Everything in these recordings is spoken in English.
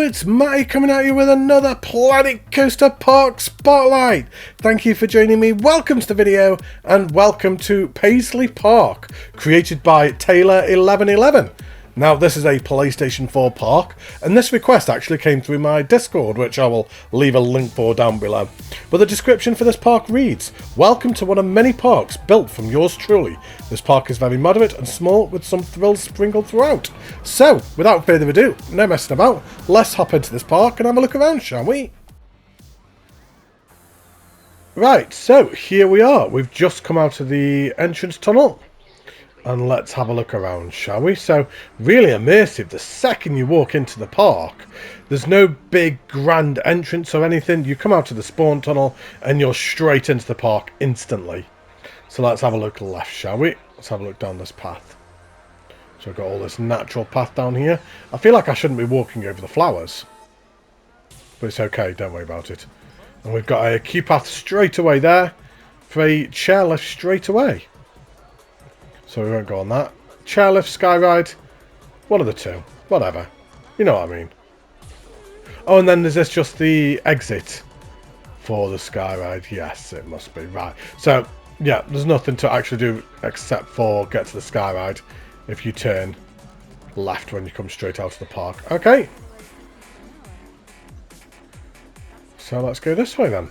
it's Matty coming at you with another Planet Coaster Park Spotlight. Thank you for joining me, welcome to the video, and welcome to Paisley Park, created by Taylor1111. Now, this is a PlayStation 4 park, and this request actually came through my Discord, which I will leave a link for down below. But the description for this park reads, "Welcome to one of many parks built from yours truly. This park is very moderate and small, with some thrills sprinkled throughout." So, without further ado, no messing about, let's hop into this park and have a look around, shall we? Right, so here we are. We've just come out of the entrance tunnel. And let's have a look around, shall we? So, really immersive. The second you walk into the park, there's no big grand entrance or anything. You come out of the spawn tunnel and you're straight into the park instantly. So let's have a look left, shall we? Let's have a look down this path. So I've got all this natural path down here. I feel like I shouldn't be walking over the flowers. But it's okay, don't worry about it. And we've got a queue path straight away there for a chairlift straight away. So we won't go on that. Chairlift, skyride, one of the two. Whatever. You know what I mean. Oh, and then is this just the exit for the skyride? Yes, it must be. Right. So, yeah, there's nothing to actually do except for get to the skyride if you turn left when you come straight out of the park. Okay. So let's go this way then.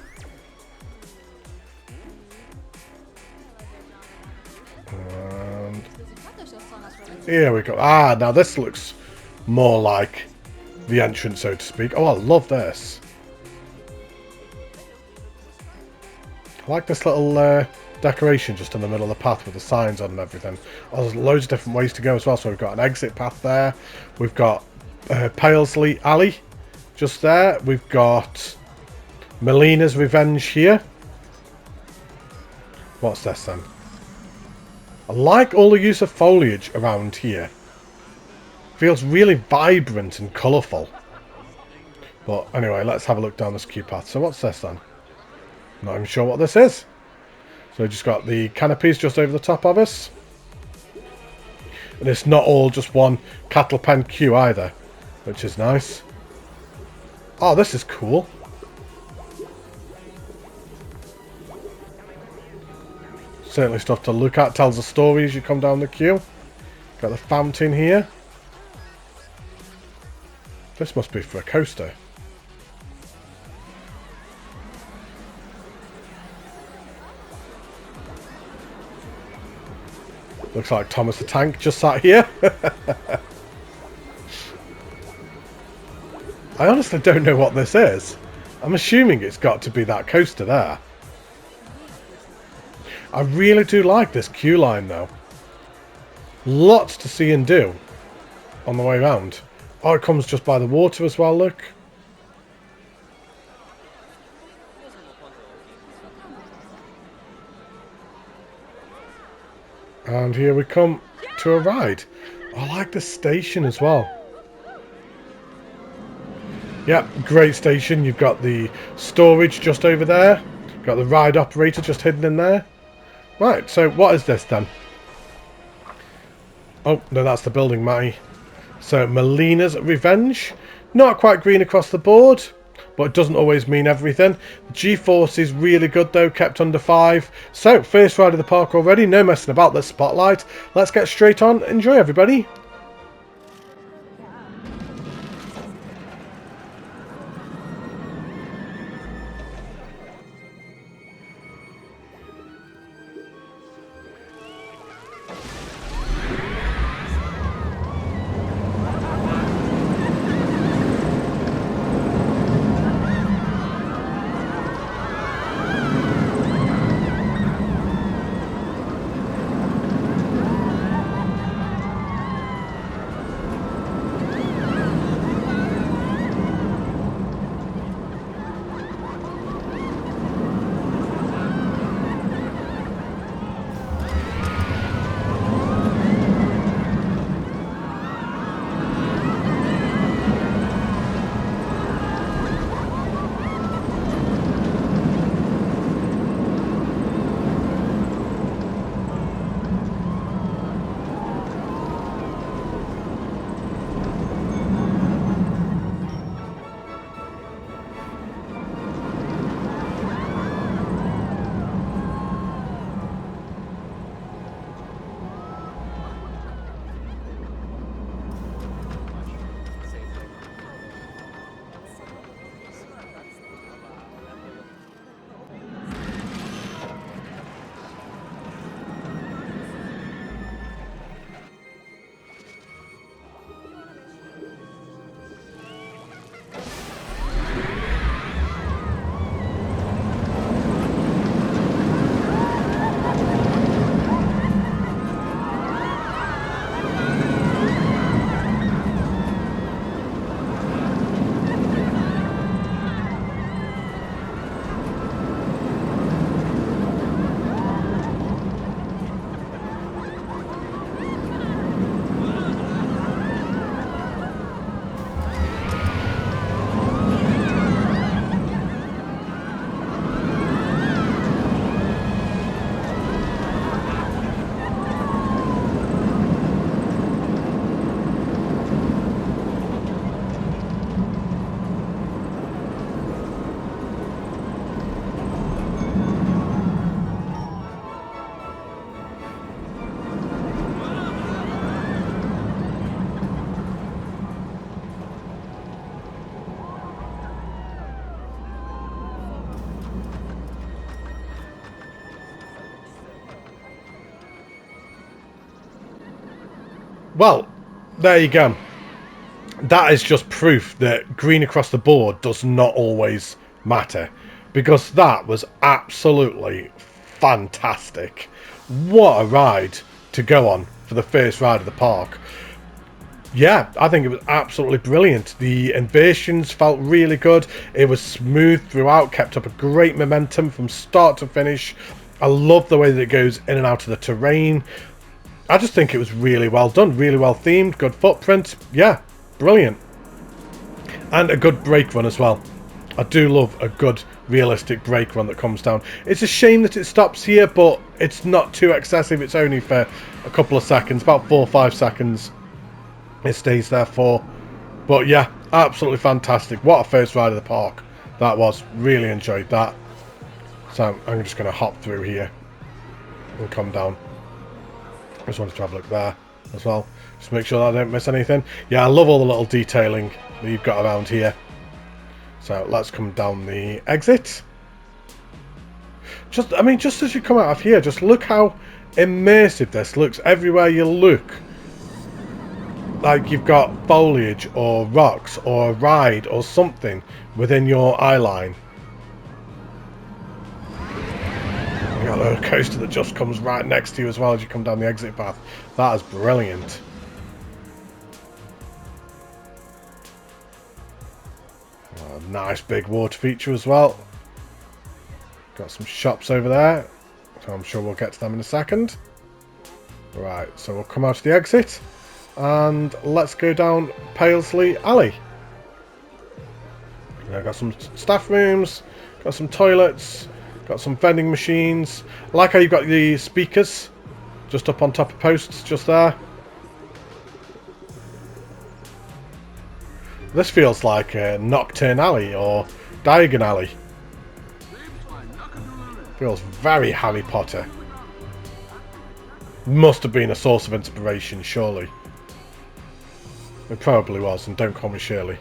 Here we go. Ah, now this looks more like the entrance, so to speak. Oh, I love this. I like this little decoration just in the middle of the path with the signs on and everything. Oh, there's loads of different ways to go as well. So we've got an exit path there. We've got Paisley Alley just there. We've got Molina's Revenge here. What's this then? I like all the use of foliage around here. Feels really vibrant and colourful. But anyway, let's have a look down this queue path. So what's this then? Not even sure what this is. So we just got the canopies just over the top of us. And it's not all just one cattle pen queue either, which is nice. Oh, this is cool. Certainly stuff to look at, tells a story as you come down the queue. Got the fountain here. This must be for a coaster. Looks like Thomas the Tank just sat here. I honestly don't know what this is. I'm assuming it's got to be that coaster there. I really do like this queue line though. Lots to see and do on the way around. Oh, it comes just by the water as well, look. And here we come to a ride. I like the station as well. Yeah, great station. You've got the storage just over there. Got the ride operator just hidden in there. Right, so what is this then? Oh, no, that's the building, Matty. So, Molina's Revenge. Not quite green across the board, but it doesn't always mean everything. The G-Force is really good, though, kept under 5. So, first ride of the park already. No messing about this spotlight. Let's get straight on. Enjoy, everybody. Well, there you go. That is just proof that green across the board does not always matter. Because that was absolutely fantastic. What a ride to go on for the first ride of the park. Yeah, I think it was absolutely brilliant. The invasions felt really good. It was smooth throughout, kept up a great momentum from start to finish. I love the way that it goes in and out of the terrain. I just think it was really well done, really well themed, good footprint. Yeah, brilliant. And a good brake run as well. I do love a good realistic brake run that comes down. It's a shame that it stops here, but it's not too excessive. It's only for a couple of seconds, about 4 or 5 seconds. It stays there for. But yeah, absolutely fantastic. What a first ride of the park that was. Really enjoyed that. So I'm just going to hop through here and come down. I just wanted to have a look there as well. Just make sure that I don't miss anything. Yeah, I love all the little detailing that you've got around here. So let's come down the exit. Just as you come out of here, just look how immersive this looks. Everywhere you look, like you've got foliage or rocks or a ride or something within your eye line. You got a coaster that just comes right next to you as well as you come down the exit path. That is brilliant. Oh, nice big water feature as well. Got some shops over there, so I'm sure we'll get to them in a second. Right, so we'll come out of the exit and let's go down Paisley Alley. Got some staff rooms, got some toilets, got some vending machines. I like how you've got the speakers just up on top of posts just there. This feels like a Nocturne Alley or Diagon Alley. Feels very Harry Potter. Must have been a source of inspiration, surely. It probably was, and don't call me Shirley.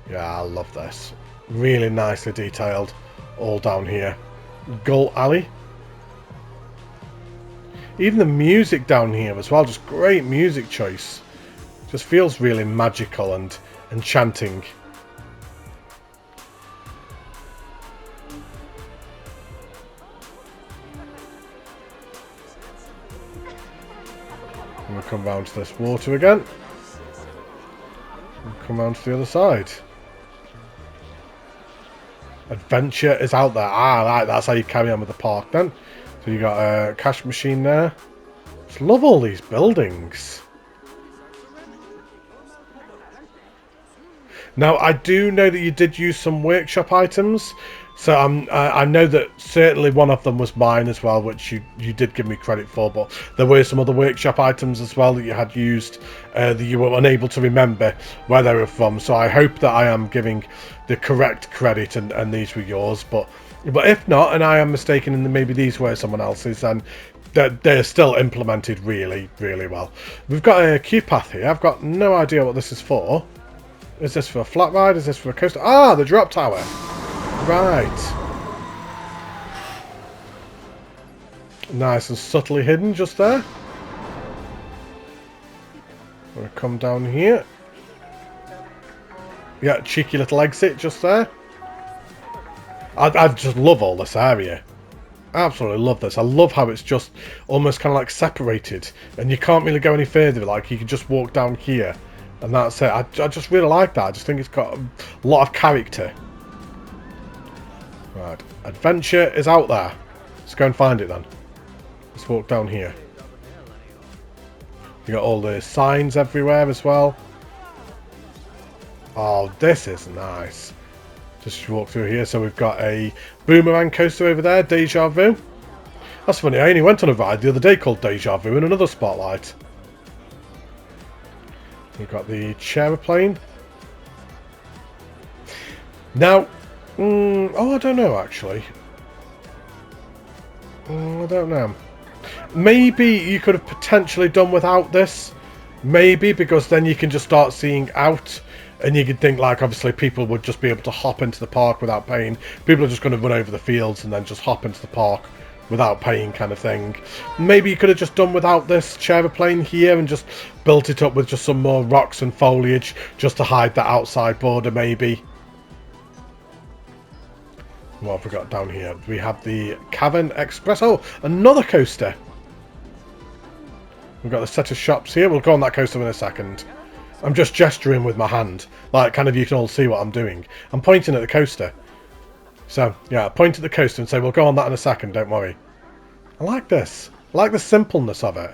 Yeah, I love this. Really nicely detailed, all down here. Gull Alley. Even the music down here as well, just great music choice. Just feels really magical and enchanting. And we'll come round to this water again. And come round to the other side. Adventure is out there. Ah, right, that's how you carry on with the park then. So you got a cash machine there. Just love all these buildings. Now, I do know that you did use some workshop items. So I know that certainly one of them was mine as well, which you did give me credit for. But there were some other workshop items as well that you had used that you were unable to remember where they were from. So I hope that I am giving the correct credit and these were yours. But if not, and I am mistaken and maybe these were someone else's, then they're still implemented really, really well. We've got a queue path here. I've got no idea what this is for. Is this for a flat ride? Is this for a coaster? Ah, the drop tower. Right. Nice and subtly hidden just there. I'm going to come down here. Yeah, cheeky little exit just there. I just love all this area. Absolutely love this. I love how it's just almost kind of like separated. And you can't really go any further. Like, you can just walk down here. And that's it. I just really like that. I just think it's got a lot of character. Right. Adventure is out there. Let's go and find it then. Let's walk down here. You got all the signs everywhere as well. Oh, this is nice. Just walk through here. So we've got a boomerang coaster over there. Deja Vu. That's funny. I only went on a ride the other day called Deja Vu in another spotlight. We've got the chairplane. Now, oh, I don't know actually. I don't know. Maybe you could have potentially done without this. Maybe, because then you can just start seeing out. And you could think, like, obviously people would just be able to hop into the park without paying. People are just going to run over the fields and then just hop into the park without paying kind of thing. Maybe you could have just done without this chair plane here and just built it up with just some more rocks and foliage just to hide that outside border maybe. What have we got down here? We have the Cavern Express. Oh, another coaster. We've got a set of shops here. We'll go on that coaster in a second. I'm just gesturing with my hand. Like, kind of, you can all see what I'm doing. I'm pointing at the coaster. So, yeah, point at the coaster and say, we'll go on that in a second, don't worry. I like this. I like the simpleness of it.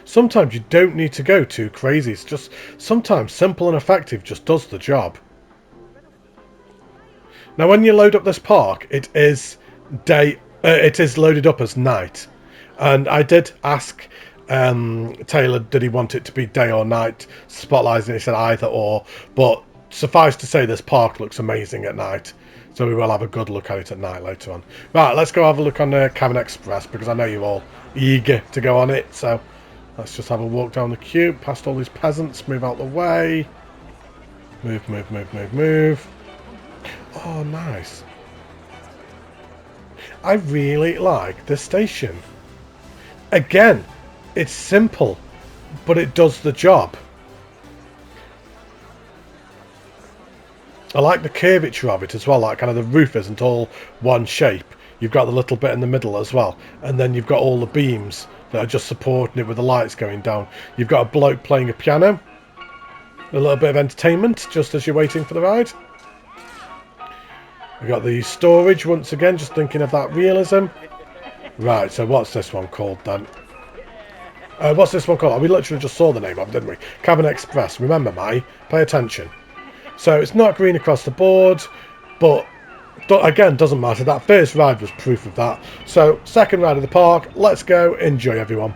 Sometimes you don't need to go too crazy. It's just, sometimes simple and effective just does the job. Now, when you load up this park, it is loaded up as night. And I did ask Taylor, did he want it to be day or night spotlights, and he said either or. But suffice to say, this park looks amazing at night. So we will have a good look at it at night later on. Right, let's go have a look on the Cavern Express, because I know you're all eager to go on it. So let's just have a walk down the queue, past all these peasants, move out the way. Move, move, move, move, move. Oh, nice. I really like this station. Again, it's simple, but it does the job. I like the curvature of it as well, like kind of the roof isn't all one shape. You've got the little bit in the middle as well, and then you've got all the beams that are just supporting it with the lights going down. You've got a bloke playing a piano, a little bit of entertainment just as you're waiting for the ride. We've got the storage once again, just thinking of that realism. Right, so what's this one called then? What's this one called? Oh, we literally just saw the name of it, didn't we? Cavern Express. Remember, Matty, pay attention. So it's not green across the board, but again, doesn't matter. That first ride was proof of that. So, second ride of the park. Let's go. Enjoy, everyone.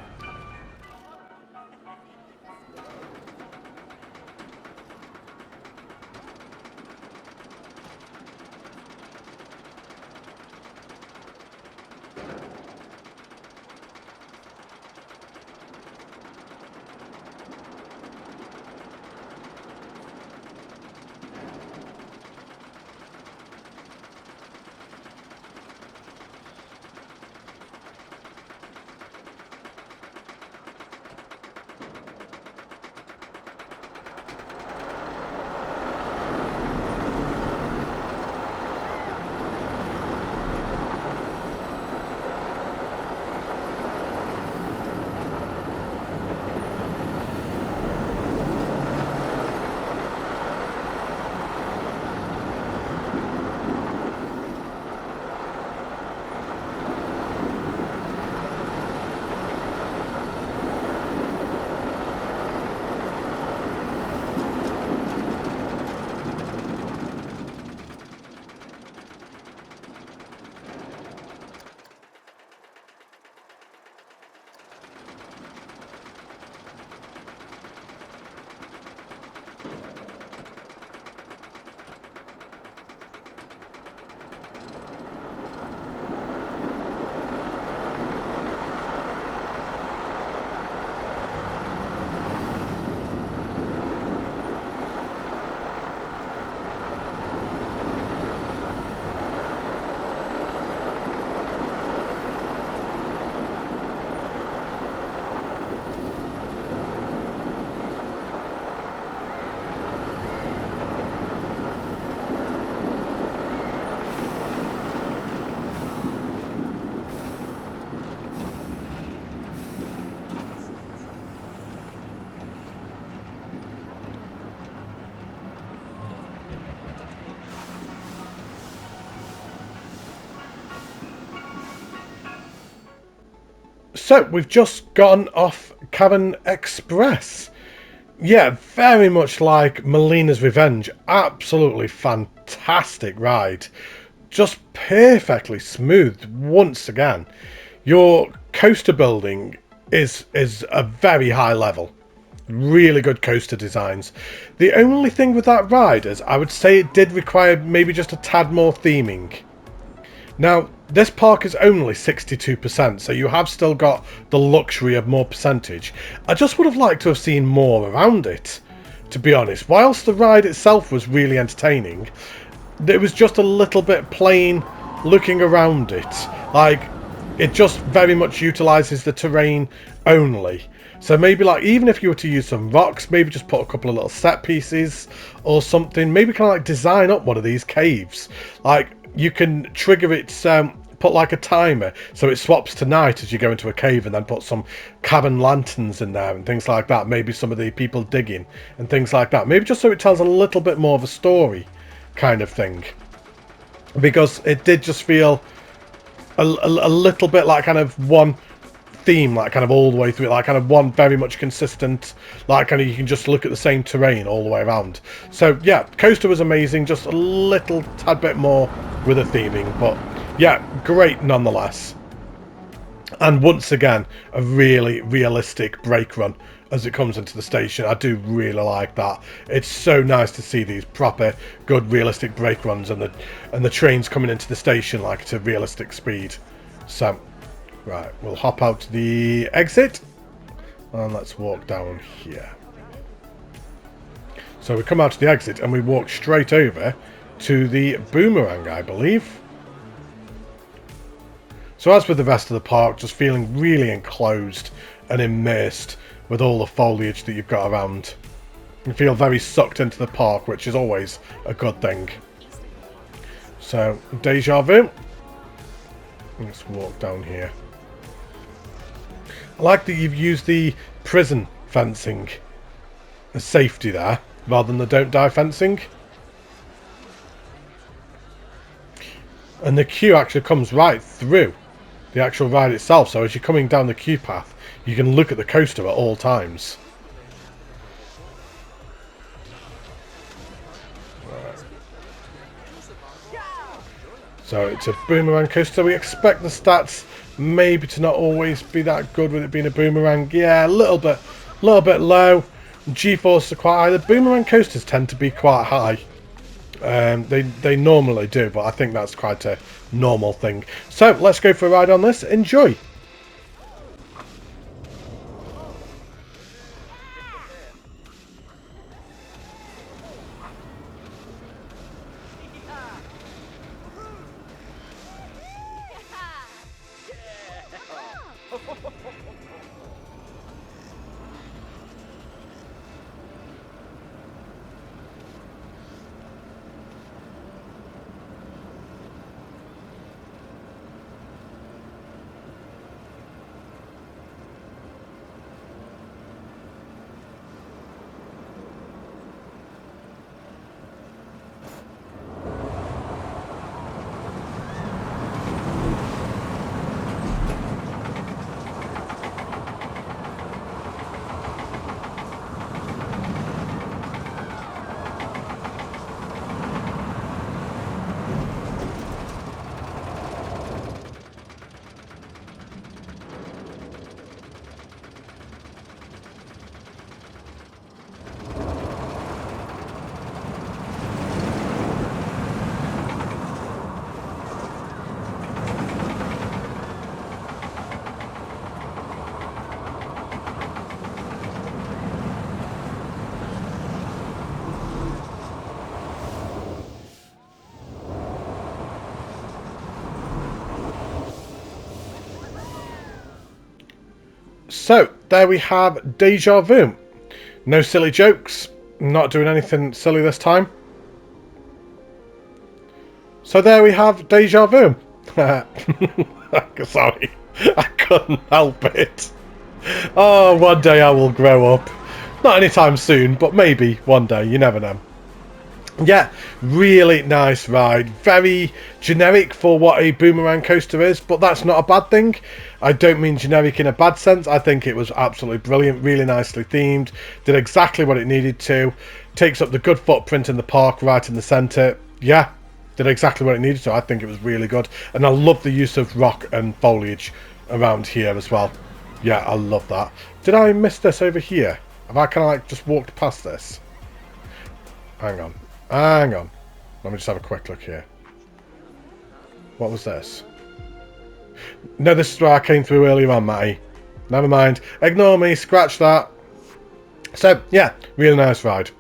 So, we've just gone off Cavern Express. Yeah, very much like Molina's Revenge. Absolutely fantastic ride. Just perfectly smooth once again. Your coaster building is a very high level. Really good coaster designs. The only thing with that ride is I would say it did require maybe just a tad more theming. Now, this park is only 62%, so you have still got the luxury of more percentage. I just would have liked to have seen more around it, to be honest. Whilst the ride itself was really entertaining, it was just a little bit plain looking around it, like, it just very much utilises the terrain only. So maybe, like, even if you were to use some rocks, maybe just put a couple of little set pieces or something. Maybe kind of like design up one of these caves. Like, you can trigger it, put like a timer so it swaps to night as you go into a cave, and then put some cabin lanterns in there and things like that. Maybe some of the people digging and things like that. Maybe just so it tells a little bit more of a story kind of thing. Because it did just feel a little bit like kind of one theme, like kind of all the way through, like kind of one very much consistent, like kind of you can just look at the same terrain all the way around. So yeah, coaster was amazing, just a little tad bit more with the theming, but yeah, great nonetheless. And once again, a really realistic brake run as it comes into the station. I do really like that. It's so nice to see these proper good realistic brake runs, and the trains coming into the station like at a realistic speed. So right, we'll hop out to the exit and let's walk down here. So we come out to the exit and we walk straight over to the boomerang, I believe. So as with the rest of the park, just feeling really enclosed and immersed with all the foliage that you've got around. You feel very sucked into the park, which is always a good thing. So, Deja Vu. Let's walk down here. I like that you've used the prison fencing as safety there, rather than the don't die fencing. And the queue actually comes right through the actual ride itself, so as you're coming down the queue path, you can look at the coaster at all times. Right. So it's a boomerang coaster. We expect the stats maybe to not always be that good with it being a boomerang. Yeah, a little bit low. G-forces are quite high. The boomerang coasters tend to be quite high. They normally do, but I think that's quite a normal thing. So let's go for a ride on this. Enjoy. So, there we have Deja Vu. No silly jokes. Not doing anything silly this time. So there we have Deja Vu. Sorry, I couldn't help it. Oh, one day I will grow up. Not anytime soon, but maybe one day, you never know. Yeah, really nice ride. Very generic for what a boomerang coaster is, but that's not a bad thing. I don't mean generic in a bad sense. I think it was absolutely brilliant, really nicely themed, did exactly what it needed to, takes up the good footprint in the park right in the centre. Yeah, did exactly what it needed to. I think it was really good, and I love the use of rock and foliage around here as well. Yeah, I love that. Did I miss this over here? Have I kind of like just walked past this? Hang on. Hang on. Let me just have a quick look here. What was this? No, this is where I came through earlier on, Matty. Never mind. Ignore me. Scratch that. So, yeah. Really nice ride.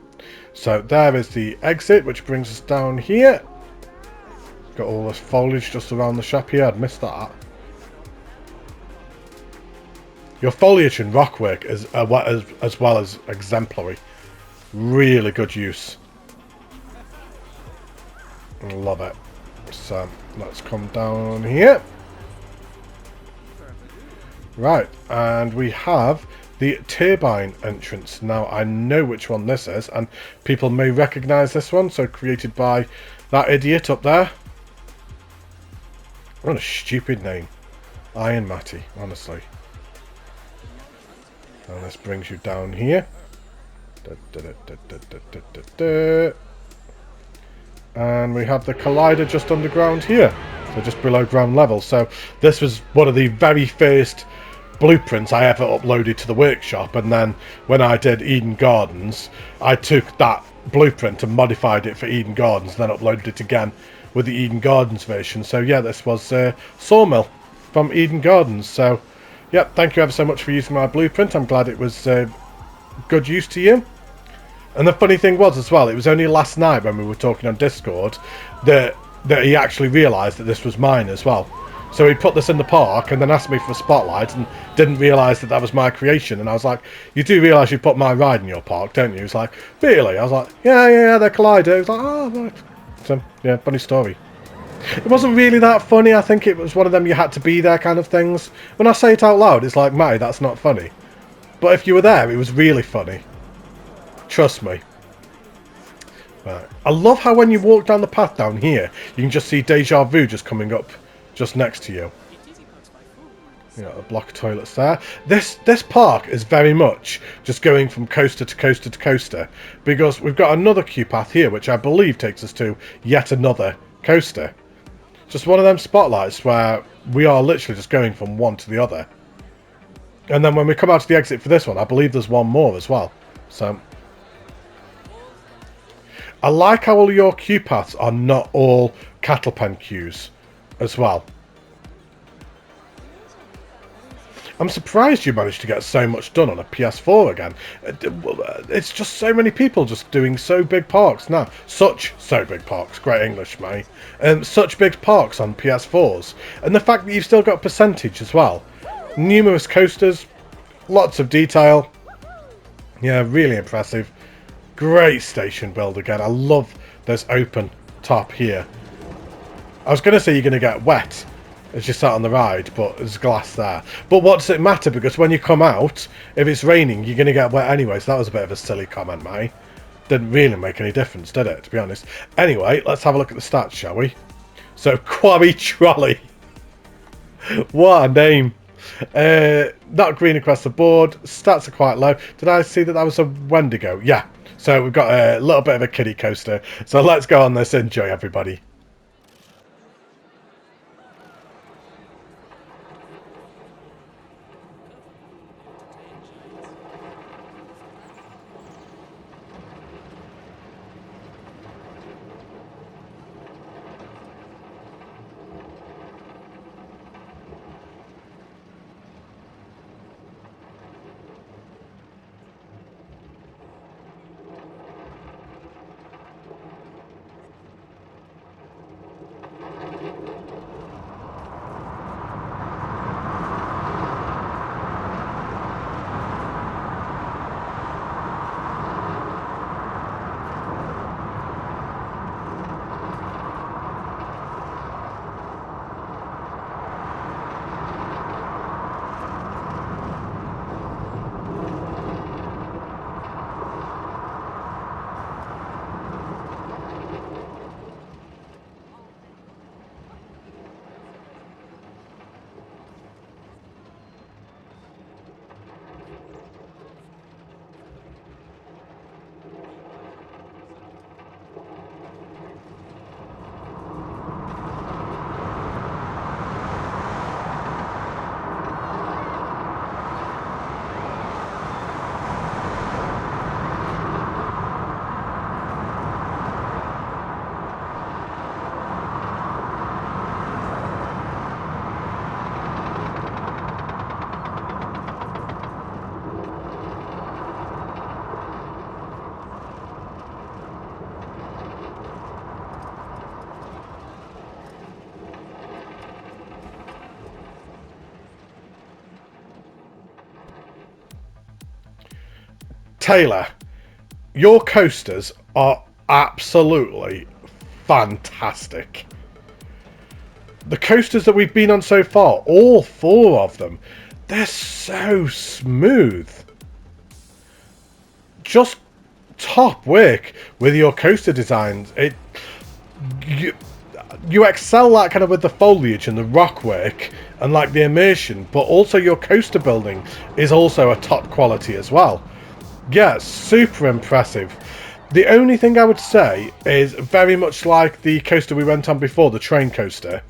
So, there is the exit, which brings us down here. Got all this foliage just around the shop here. I'd missed that. Your foliage and rockwork is as well as exemplary. Really good use. Love it. So let's come down here. Right, and we have the turbine entrance. Now I know which one this is, and people may recognise this one. So created by that idiot up there. What a stupid name. Iron Matty, honestly. And this brings you down here. And we have the collider just underground here. So just below ground level. So this was one of the very first blueprints I ever uploaded to the workshop. And then when I did Eden Gardens, I took that blueprint and modified it for Eden Gardens. And then uploaded it again with the Eden Gardens version. So yeah, this was Sawmill from Eden Gardens. So yep, thank you ever so much for using my blueprint. I'm glad it was good use to you. And the funny thing was as well, it was only last night when we were talking on Discord that he actually realised that this was mine as well. So he put this in the park and then asked me for a spotlight and didn't realise that that was my creation. And I was like, you do realise you put my ride in your park, don't you? He was like, really? I was like, yeah, the collider. He was like, oh, right. So, yeah, funny story. It wasn't really that funny. I think it was one of them you had to be there kind of things. When I say it out loud, it's like, Matty, that's not funny. But if you were there, it was really funny. Trust me. Right. I love how when you walk down the path down here, you can just see Deja Vu just coming up just next to you. Yeah, a block of toilets there. This park is very much just going from coaster to coaster to coaster, because we've got another queue path here, which I believe takes us to yet another coaster. Just one of them spotlights where we are literally just going from one to the other. And then when we come out to the exit for this one, I believe there's one more as well. So I like how all your queue paths are not all cattle pen queues as well. I'm surprised you managed to get so much done on a PS4 again. It's just so many people just doing so big parks now. So big parks. Great English, mate. Such big parks on PS4s. And the fact that you've still got percentage as well. Numerous coasters. Lots of detail. Yeah, really impressive. Great station build again. I love this open top here. I was going to say you're going to get wet as you sat on the ride, but there's glass there. But what does it matter? Because when you come out, if it's raining, you're going to get wet anyway. So that was a bit of a silly comment, mate. Didn't really make any difference, did it, to be honest? Anyway, let's have a look at the stats, shall we? So, Kwami Trolley. What a name. Not green across the board. Stats are quite low. Did I see that that was a Wendigo? Yeah. So we've got a little bit of a kiddie coaster. So let's go on this. Enjoy, everybody. Taylor, your coasters are absolutely fantastic. The coasters that we've been on so far, all 4 of them, they're so smooth. Just top work with your coaster designs. You excel that kind of with the foliage and the rock work and like the immersion, but also your coaster building is also a top quality as well. Yeah, super impressive. The only thing I would say is very much like the coaster we went on before, the train coaster,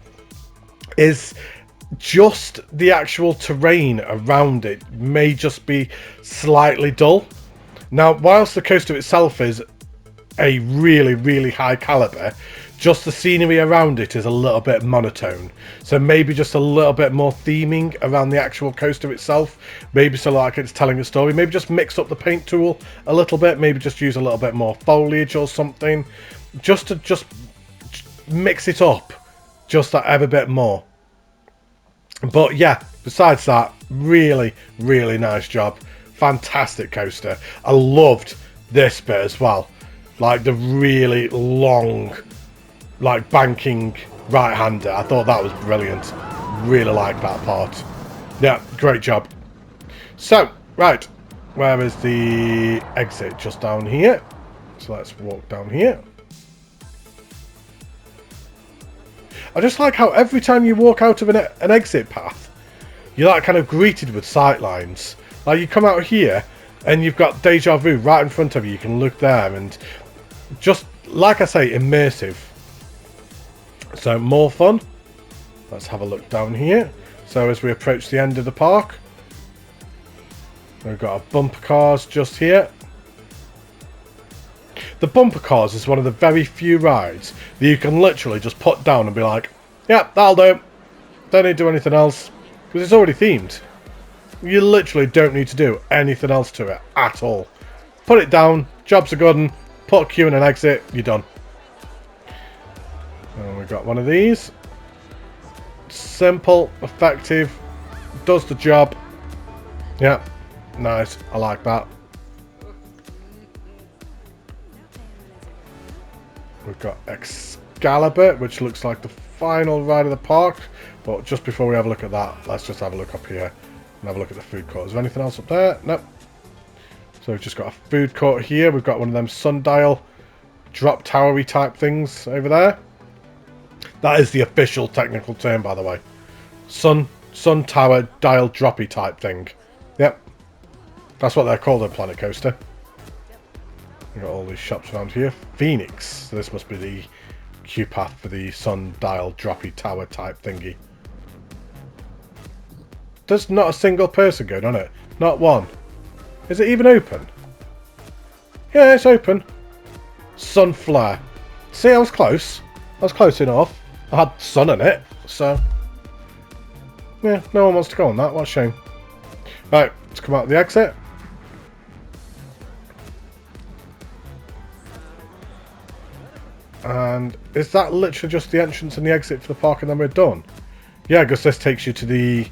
is just the actual terrain around it may just be slightly dull. Now, whilst the coaster itself is a really, really high caliber, just the scenery around it is a little bit monotone. So maybe just a little bit more theming around the actual coaster itself. Maybe so like it's telling a story. Maybe just mix up the paint tool a little bit. Maybe just use a little bit more foliage or something. Just to mix it up just that ever bit more. But yeah, besides that, really, really nice job. Fantastic coaster. I loved this bit as well. Like the really long, like banking right-hander. I thought that was brilliant. Really like that part. Yeah, great job. So, right. Where is the exit? Just down here. So let's walk down here. I just like how every time you walk out of an exit path, you're like kind of greeted with sightlines. Like you come out here and you've got Deja Vu right in front of you. You can look there and just, like I say, immersive. So more fun. Let's have a look down here. So as we approach the end of the park, we've got our bumper cars just here. The bumper cars is one of the very few rides that you can literally just put down and be like, yeah, that'll do. Don't need to do anything else. Because it's already themed. You literally don't need to do anything else to it at all. Put it down, jobs are good, and put a queue and an exit, you're done. And we've got one of these. Simple, effective, does the job. Yeah, nice, I like that. We've got Excalibur, which looks like the final ride of the park. But just before we have a look at that, let's just have a look up here and have a look at the food court. Is there anything else up there? Nope. So we've just got a food court here. We've got one of them sundial drop towery type things over there. That is the official technical term, by the way. Sun tower dial droppy type thing. Yep. That's what they're called on Planet Coaster. We've got all these shops around here. Phoenix. So this must be the queue path for the sun dial droppy tower type thingy. There's not a single person going on it. Not one. Is it even open? Yeah, it's open. Sun flare. See, I was close. I was close enough. I had sun in it, so... yeah, no one wants to go on that. What a shame. Right, let's come out of the exit. And is that literally just the entrance and the exit for the park and then we're done? Yeah, because this takes you to the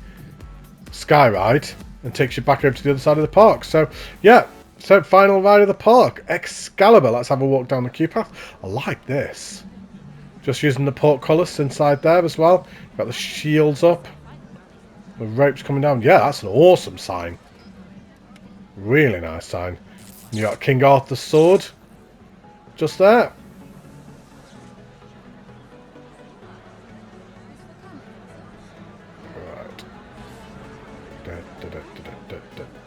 Sky Ride and takes you back over to the other side of the park. So, yeah. So, final ride of the park. Excalibur. Let's have a walk down the queue path. I like this. Just using the portcullis inside there as well. Got the shields up. The ropes coming down. Yeah, that's an awesome sign. Really nice sign. You got King Arthur's sword. Just there.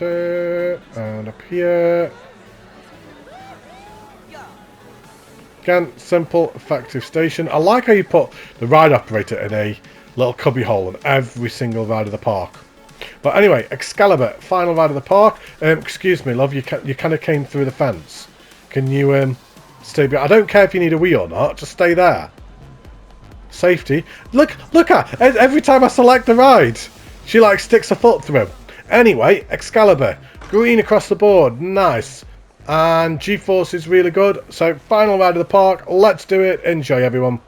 And up here. Again, simple, effective station. I like how you put the ride operator in a little cubby hole in every single ride of the park. But anyway, Excalibur, final ride of the park. Excuse me, love, you kind of came through the fence. Can you stay behind? I don't care if you need a wee or not, just stay there. Safety. Look at every time I select the ride, she like sticks her foot through. Anyway, Excalibur, green across the board, nice. And G-Force is really good. So, final ride of the park, let's do it. Enjoy, everyone.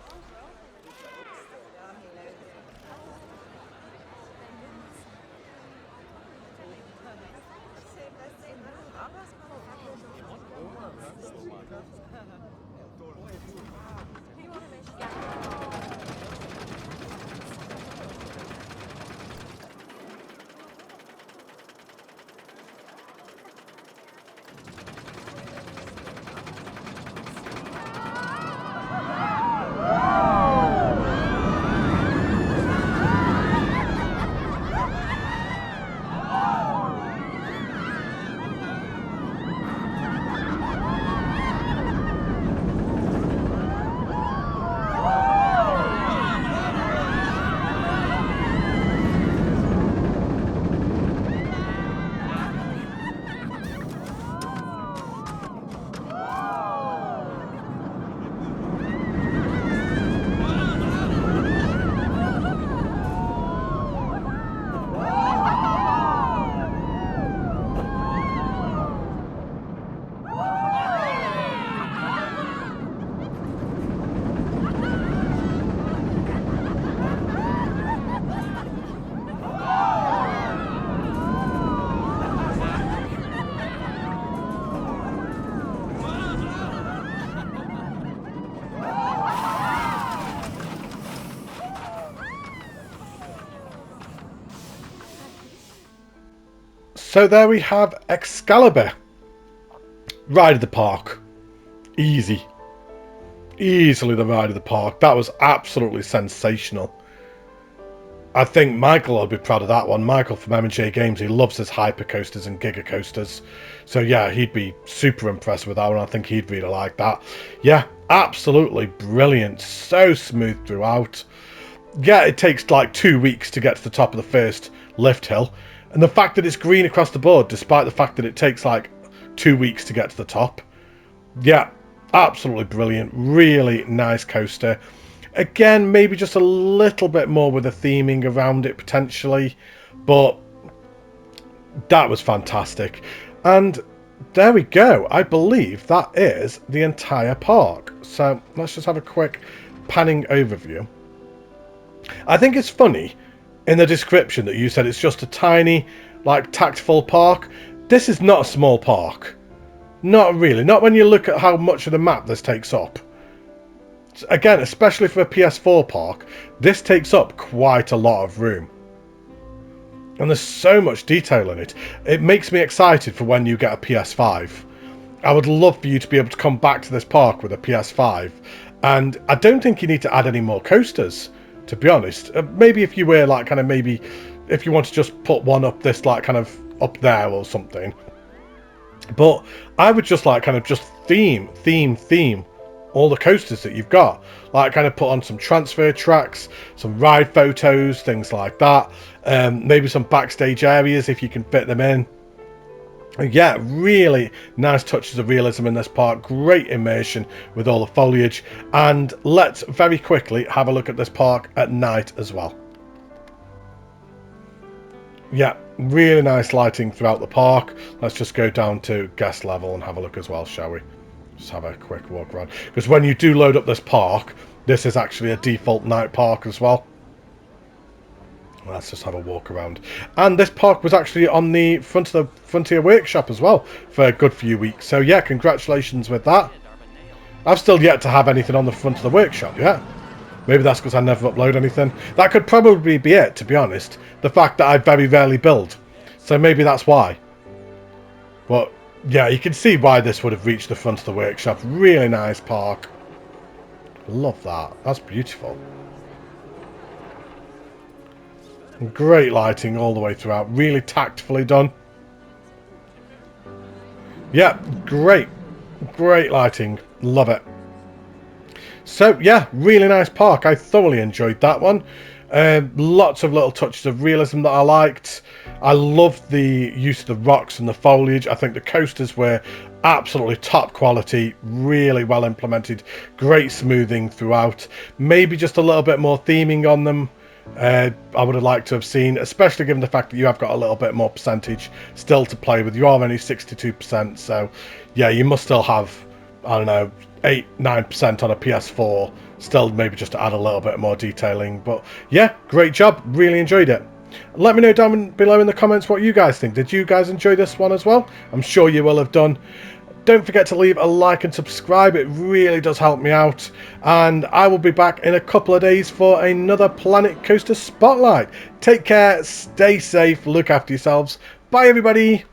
So there we have Excalibur. Ride of the park. Easy. Easily the ride of the park. That was absolutely sensational. I think Michael will be proud of that one. Michael from M&J Games, he loves his hyper coasters and giga coasters. So yeah, he'd be super impressed with that one. I think he'd really like that. Yeah, absolutely brilliant. So smooth throughout. Yeah, it takes like 2 weeks to get to the top of the first lift hill. And the fact that it's green across the board, despite the fact that it takes like 2 weeks to get to the top. Yeah, absolutely brilliant. Really nice coaster. Again, maybe just a little bit more with the theming around it potentially, but that was fantastic. And there we go. I believe that is the entire park. So let's just have a quick panning overview. I think it's funny in the description that you said it's just a tiny, like, tactful park. This is not a small park. Not really. Not when you look at how much of the map this takes up. Again, especially for a PS4 park, this takes up quite a lot of room. And there's so much detail in it. It makes me excited for when you get a PS5. I would love for you to be able to come back to this park with a PS5. And I don't think you need to add any more coasters, to be honest. Maybe if you were like kind of maybe if you want to just put one up this like kind of up there or something. But I would just like kind of just theme all the coasters that you've got. Like kind of put on some transfer tracks, some ride photos, things like that. Maybe some backstage areas if you can fit them in. Yeah, really nice touches of realism in this park. Great immersion with all the foliage. And let's very quickly have a look at this park at night as well. Yeah, really nice lighting throughout the park. Let's just go down to guest level and have a look as well, shall we? Just have a quick walk around. Because when you do load up this park, this is actually a default night park as well. Let's just have a walk around. And this park was actually on the front of the Frontier Workshop as well for a good few weeks. So yeah, congratulations with that. I've still yet to have anything on the front of the workshop yet. Maybe that's because I never upload anything. That could probably be it, to be honest. The fact that I very rarely build. So maybe that's why. But yeah, you can see why this would have reached the front of the workshop. Really nice park. Love that. That's beautiful. Great lighting all the way throughout. Really tactfully done. Yeah, great. Great lighting. Love it. So, yeah, really nice park. I thoroughly enjoyed that one. Lots of little touches of realism that I liked. I loved the use of the rocks and the foliage. I think the coasters were absolutely top quality, really well implemented. Great smoothing throughout. Maybe just a little bit more theming on them. I would have liked to have seen, especially given the fact that you have got a little bit more percentage still to play with. You are only 62%, so yeah, you must still have, I don't know, 8-9% on a PS4 still, maybe just to add a little bit more detailing. But yeah, great job, really enjoyed it. Let me know down below in the comments what you guys think. Did you guys enjoy this one as well? I'm sure you will have done. Don't forget to leave a like and subscribe, it really does help me out. And I will be back in a couple of days for another Planet Coaster Spotlight. Take care, stay safe, look after yourselves. Bye everybody!